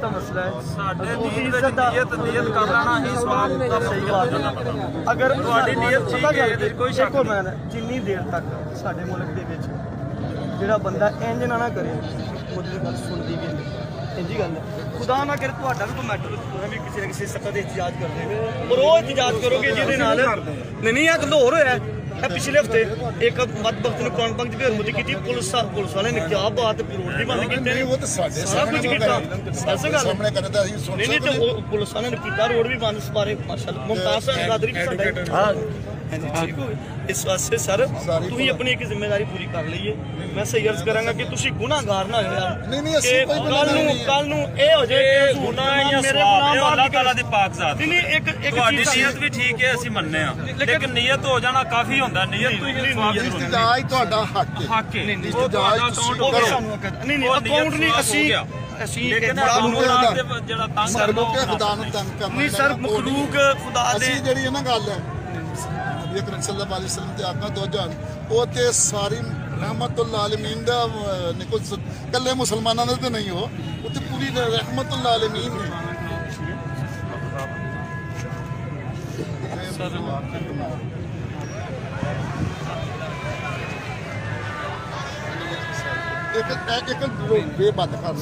ਦਾ ਮਸਲਾ ਹੈ। ਸਾਡੇ ਨੀਅਤ ਕਰ ਲੈਣਾ ਹੀ ਸਵਾਲ ਦਾ ਸਹੀ ਬਾਤ ਹੈ। ਅਗਰ ਤੁਹਾਡੀ ਨੀਅਤ ਠੀਕ ਹੈ, ਇਹਦੇ 'ਚ ਕੋਈ ਸ਼ੱਕ ਦੇਖੋ ਮੈਂ ਜਿੰਨੀ ਦੇਰ ਤੱਕ ਸਾਡੇ ਮੁਲਕ ਦੇ ਵਿੱਚ ਜਿਹੜਾ ਬੰਦਾ ਇੰਜ ਨਾ ਕਰੇ ਉਹਦੀ ਗੱਲ ਸੁਣਦੀ ਵੀ ਨਹੀਂ। ਇੰਜੀ ਗੱਲ ਹੈ। ਖੁਦਾ ਨਾ ਕਰੇ ਤੁਹਾਡਾ ਵੀ ਕੋਈ ਮੈਟਰ ਤੁਸੀਂ ਵੀ ਕਿਸੇ ਨਾ ਕਿਸੇ ਸੱਤਾ ਦੇ ਇhtiyਾਜ ਕਰਦੇ ਹੋ ਔਰ ਉਹ ਇhtiyਾਜ ਕਰੋਗੇ ਜਿਹਦੇ ਨਾਲ ਨਹੀਂ ਇਹ ਗਲੋਰ ਹੋਇਆ ਇਹ ਪਿਛਲੇ ਹਫਤੇ ਇੱਕ ਮਤਬਖਤ ਨੂੰ ਕੌਣ ਪੰਜ ਬੇਰਮਤੀ ਕੀਤੀ ਪੁਲਿਸ ਵਾਲੇ ਨੇ ਕਿਆ ਬਾਤ ਰੋਡ ਦੀ ਬੰਦ ਕੀਤੀ ਨਹੀਂ ਉਹ ਤਾਂ ਸਾਡੇ ਸਾਹਮਣੇ ਕੀਤਾ ਐਸੇ ਗੱਲ ਸਾਹਮਣੇ ਕਰਦਾ ਅਸੀਂ ਸੁਣ ਨਹੀਂ ਤੇ ਉਹ ਪੁਲਿਸ ਵਾਲਿਆਂ ਨੇ ਕੀਤਾ ਰੋਡ ਵੀ ਬੰਦ ਇਸ ਬਾਰੇ ਮਾਸ਼ਾਅੱਲਾ ਮੁਮਤਾਜ਼ ਕਾਦਰੀ ਵੀ ਸਾਡਾ ਹਾਂ ਠੀਕ ਹੋ ਇਸ ਵਾਸਤੇ ਸਰ ਤੁਸੀਂ ਆਪਣੀ ਇੱਕ ਜ਼ਿੰਮੇਵਾਰੀ ਪੂਰੀ ਕਰ ਲਈਏ। ਮੈਂ ਸਹੀ ਅਰਜ਼ ਕਰਾਂਗਾ ਕਿ ਤੁਸੀਂ ਗੁਨਾਹਗਾਰ ਨਾ ਹੋਇਆ ਨਹੀਂ ਅਸੀਂ ਕੋਈ ਕੱਲ ਨੂੰ ਇਹ ਹੋ ਜਾਏ ਕਿ ਗੁਨਾਹ ਜਾਂ ਸਵਾਬ ਹੈ ਅੱਲਾਹ ਤਾਲਾ ਦੀ ਪਾਕ ਜ਼ਾਤ। ਨਹੀਂ ਇੱਕ ਤੁਹਾਡੀ ਨੀਅਤ ਵੀ ਠੀਕ ਹੈ, ਅਸੀਂ ਮੰਨਦੇ ਆ, ਲੇਕਿਨ ਨੀਅਤ ਹੋ ਜਾਣਾ ਕਾਫੀ ਹੁੰਦਾ। ਨੀਅਤ ਤੋਂ ਹੀ ਸਵਾਬ ਜ਼ਰੂਰੀ ਇਸਤਿਜਾਜ ਤੁਹਾਡਾ ਹੱਕ ਹੈ। ਹੱਕ ਹੈ, ਨਹੀਂ ਉਹ ਤੁਹਾਡਾ ਅਕਾਊਂਟ ਉਹ ਕਰੋ। ਸਾਨੂੰ ਨਹੀਂ ਅਕਾਊਂਟ ਨਹੀਂ ਅਸੀਂ ਲੇਕਿਨ ਜਿਹੜਾ ਤੰਗ ਸਰਬੋ ਕੇ ਖੁਦਾ ਨੂੰ ਤੰਗ ਕਰਨਾ ਨਹੀਂ ਸਰ ਮਖਲੂਕ ਖੁਦਾ ਦੇ ਅਸੀਂ ਜਿਹੜੀ ਇਹ ਨਾ ਗੱਲ ਹੈ ਨਬੀ ਅਕਰਮ ਸੱਲੱਲਾਹੁ ਅਲੈਹਿ ਵਸੱਲਮ ਤੇ ਆਕਾ ਦੋ ਜਾਨ ਉਹ ਤੇ ਸਾਰੀ ਰਹਿਮਤੁਲ ਆਲਮੀਨ ਦਾ ਨਿਕਲ ਕੱਲੇ ਮੁਸਲਮਾਨਾਂ ਦੇ ਤੇ ਨਹੀਂ ਹੋ ਉਹ ਤੇ ਪੂਰੀ ਰਹਿਮਤੁਲ ਆਲਮੀਨ ਨੇ। ਇੱਕ ਬੇਬਦ ਕਰ